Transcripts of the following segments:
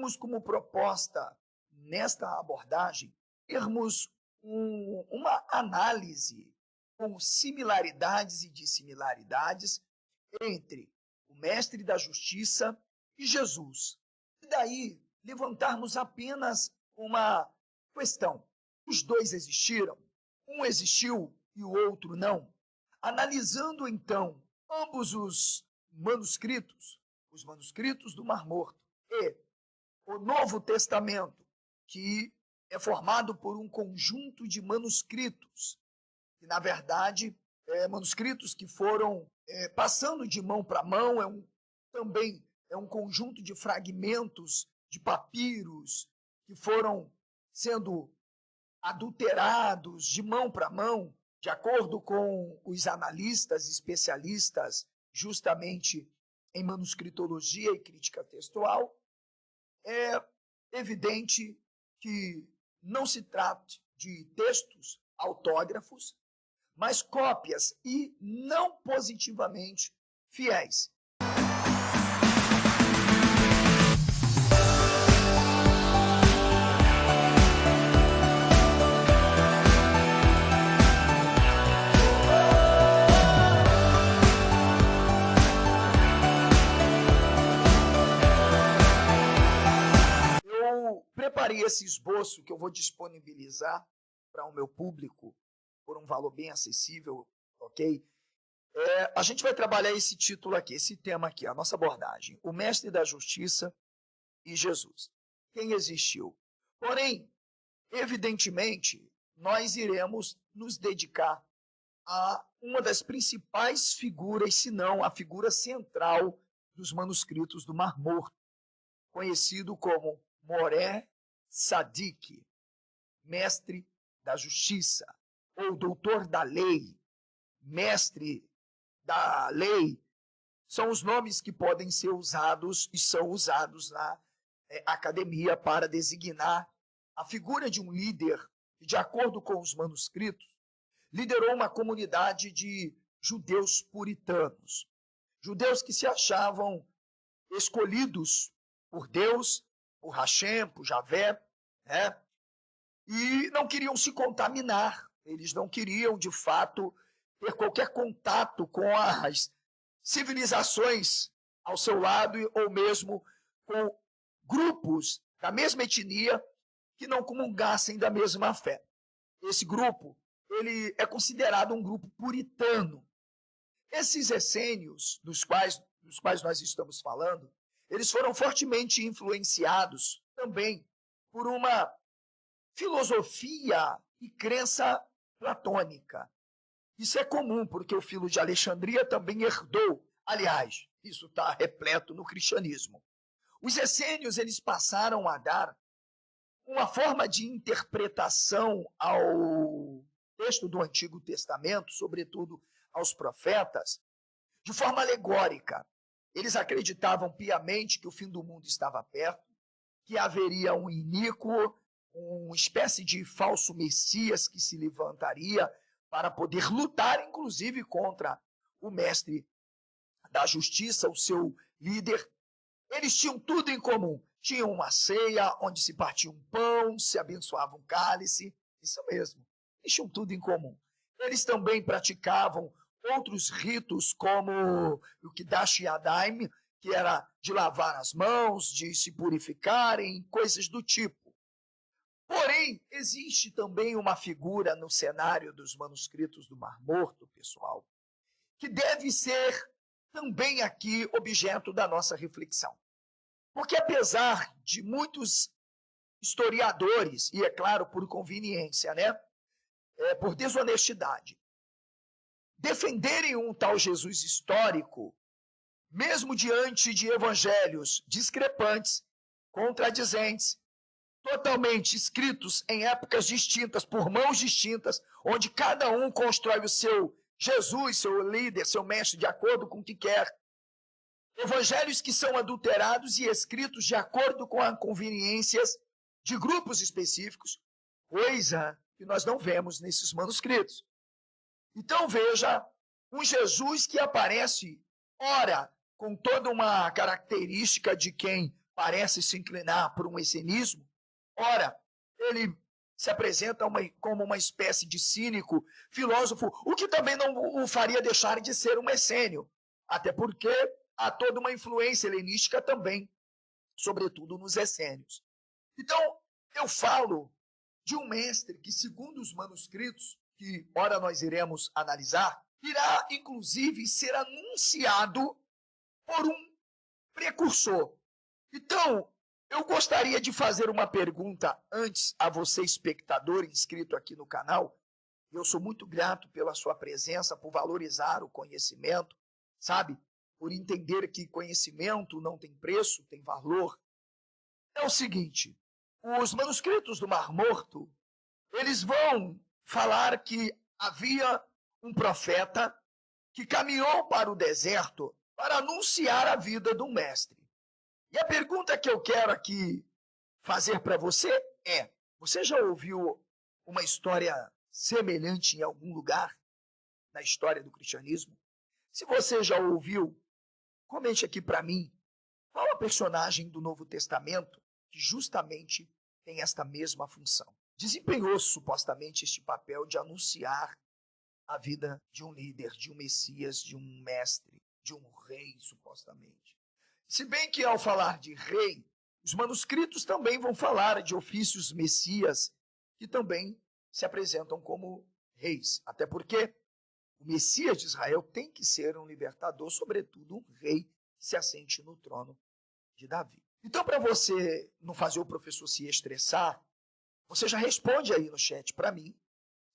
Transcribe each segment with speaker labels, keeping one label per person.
Speaker 1: temos como proposta, nesta abordagem, termos uma análise com similaridades e dissimilaridades entre o mestre da justiça e Jesus. E daí levantarmos apenas uma questão. Os dois existiram? Um existiu e o outro não? Analisando então ambos os manuscritos do Mar Morto e o Novo Testamento, que é formado por um conjunto de manuscritos, que na verdade manuscritos que foram passando de mão para mão, também é um conjunto de fragmentos de papiros que foram sendo adulterados de mão para mão, de acordo com os analistas especialistas justamente em manuscritologia e crítica textual. É evidente que não se trata de textos autógrafos, mas cópias e não positivamente fiéis. Eu preparei esse esboço que eu vou disponibilizar para o meu público por um valor bem acessível, ok? A gente vai trabalhar esse título aqui, esse tema aqui, a nossa abordagem. O Mestre da Justiça e Jesus. Quem existiu? Porém, evidentemente, nós iremos nos dedicar a uma das principais figuras, se não a figura central dos manuscritos do Mar Morto, conhecido como Moré Sadique, mestre da justiça, ou doutor da lei, mestre da lei, são os nomes que podem ser usados e são usados na academia para designar a figura de um líder que, de acordo com os manuscritos, liderou uma comunidade de judeus puritanos, judeus que se achavam escolhidos por Deus, por Hashem, por Javé, né? E não queriam se contaminar, eles não queriam, de fato, ter qualquer contato com as civilizações ao seu lado ou mesmo com grupos da mesma etnia que não comungassem da mesma fé. Esse grupo, ele é considerado um grupo puritano. Esses essênios dos quais nós estamos falando, eles foram fortemente influenciados também por uma filosofia e crença platônica. Isso é comum, porque o Filo de Alexandria também herdou. Aliás, isso está repleto no cristianismo. Os essênios, eles passaram a dar uma forma de interpretação ao texto do Antigo Testamento, sobretudo aos profetas, de forma alegórica. Eles acreditavam piamente que o fim do mundo estava perto, que haveria um iníquo, uma espécie de falso Messias que se levantaria para poder lutar, inclusive, contra o mestre da justiça, o seu líder. Eles tinham tudo em comum. Tinham uma ceia onde se partia um pão, se abençoava um cálice. Isso mesmo, eles tinham tudo em comum. Eles também praticavam outros ritos, como o Kiddush Yadayim, que era de lavar as mãos, de se purificarem, coisas do tipo. Porém, existe também uma figura no cenário dos manuscritos do Mar Morto, pessoal, que deve ser também aqui objeto da nossa reflexão. Porque apesar de muitos historiadores, e é claro por conveniência, né, por desonestidade, defenderem um tal Jesus histórico, mesmo diante de evangelhos discrepantes, contradizentes, totalmente escritos em épocas distintas, por mãos distintas, onde cada um constrói o seu Jesus, seu líder, seu mestre, de acordo com o que quer. Evangelhos que são adulterados e escritos de acordo com as conveniências de grupos específicos, coisa que nós não vemos nesses manuscritos. Então veja, um Jesus que aparece, ora, com toda uma característica de quem parece se inclinar por um essenismo, ora, ele se apresenta como uma espécie de cínico filósofo, o que também não o faria deixar de ser um essênio, até porque há toda uma influência helenística também, sobretudo nos essênios. Então, eu falo de um mestre que, segundo os manuscritos, que ora nós iremos analisar, irá, inclusive, ser anunciado por um precursor. Então, eu gostaria de fazer uma pergunta antes a você, espectador inscrito aqui no canal. Eu sou muito grato pela sua presença, por valorizar o conhecimento, sabe? Por entender que conhecimento não tem preço, tem valor. É o seguinte, os manuscritos do Mar Morto, eles vão falar que havia um profeta que caminhou para o deserto para anunciar a vida do mestre. E a pergunta que eu quero aqui fazer para você é: você já ouviu uma história semelhante em algum lugar na história do cristianismo? Se você já ouviu, comente aqui para mim qual a personagem do Novo Testamento que justamente tem esta mesma função. Desempenhou supostamente este papel de anunciar a vida de um líder, de um Messias, de um mestre, de um rei, supostamente. Se bem que, ao falar de rei, os manuscritos também vão falar de ofícios messias, que também se apresentam como reis. Até porque o Messias de Israel tem que ser um libertador, sobretudo um rei que se assente no trono de Davi. Então, para você não fazer o professor se estressar, você já responde aí no chat para mim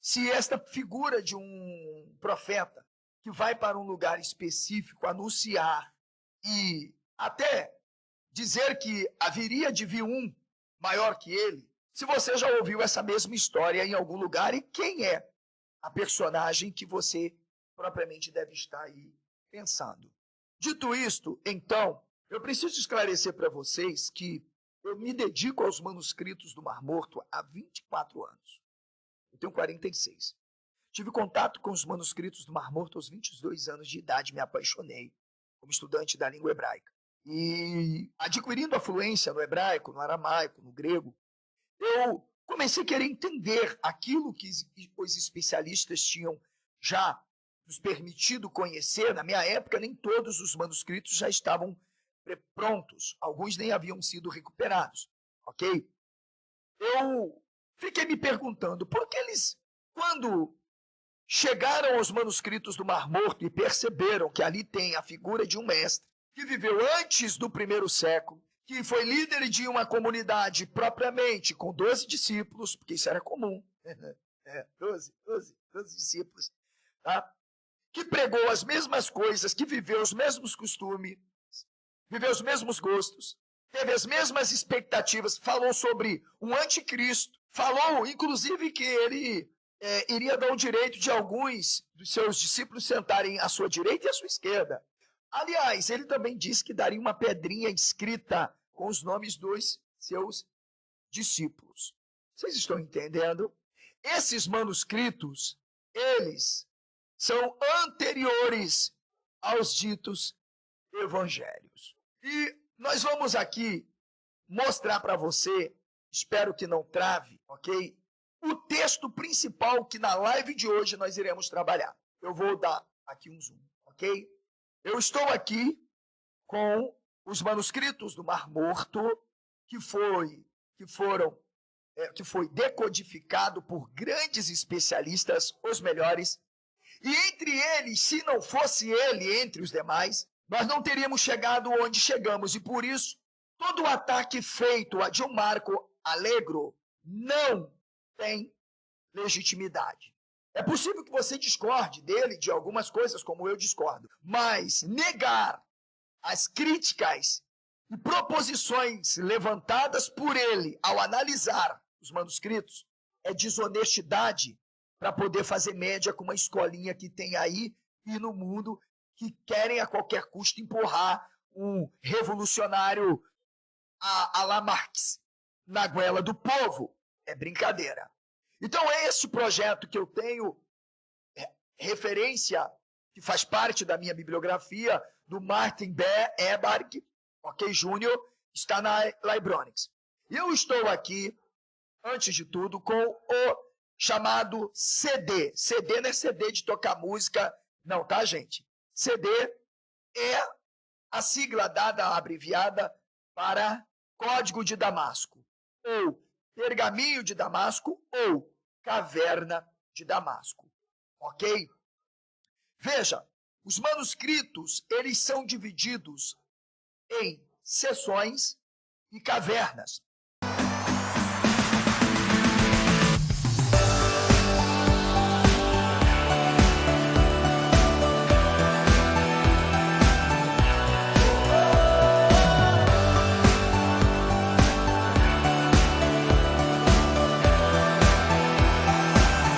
Speaker 1: se esta figura de um profeta que vai para um lugar específico anunciar e até dizer que haveria de vir um maior que ele, se você já ouviu essa mesma história em algum lugar e quem é a personagem que você propriamente deve estar aí pensando. Dito isto, então, eu preciso esclarecer para vocês que eu me dedico aos manuscritos do Mar Morto há 24 anos. Eu tenho 46. Tive contato com os manuscritos do Mar Morto aos 22 anos de idade, me apaixonei como estudante da língua hebraica. E adquirindo a fluência no hebraico, no aramaico, no grego, eu comecei a querer entender aquilo que os especialistas tinham já nos permitido conhecer. Na minha época, nem todos os manuscritos já estavam prontos, alguns nem haviam sido recuperados, ok? Eu fiquei me perguntando por que eles, quando chegaram aos manuscritos do Mar Morto e perceberam que ali tem a figura de um mestre que viveu antes do 1º século, que foi líder de uma comunidade propriamente com 12 discípulos, porque isso era comum, 12 discípulos, tá? Que pregou as mesmas coisas, que viveu os mesmos costumes, viveu os mesmos gostos, teve as mesmas expectativas, falou sobre um anticristo, falou, inclusive, que ele iria dar o direito de alguns dos seus discípulos sentarem à sua direita e à sua esquerda. Aliás, ele também disse que daria uma pedrinha escrita com os nomes dos seus discípulos. Vocês estão entendendo? Esses manuscritos, eles são anteriores aos ditos evangelhos. E nós vamos aqui mostrar para você, espero que não trave, ok? O texto principal que na live de hoje nós iremos trabalhar. Eu vou dar aqui um zoom, ok? Eu estou aqui com os manuscritos do Mar Morto, que foi decodificado por grandes especialistas, os melhores. E entre eles, se não fosse ele entre os demais, nós não teríamos chegado onde chegamos. E por isso, todo o ataque feito a Gilmarco Allegro não tem legitimidade. É possível que você discorde dele de algumas coisas, como eu discordo, mas negar as críticas e proposições levantadas por ele ao analisar os manuscritos é desonestidade para poder fazer média com uma escolinha que tem aí e no mundo que querem a qualquer custo empurrar um revolucionário à la Marx na goela do povo. É brincadeira. Então é esse projeto que eu tenho referência, que faz parte da minha bibliografia, do Martin B. Eberg, ok, Júnior, está na Libronics. E eu estou aqui, antes de tudo, com o chamado CD. CD não é CD de tocar música, não, tá, gente? CD é a sigla dada, abreviada, para Código de Damasco, ou Pergaminho de Damasco, ou Caverna de Damasco. Ok? Veja, os manuscritos, eles são divididos em seções e cavernas.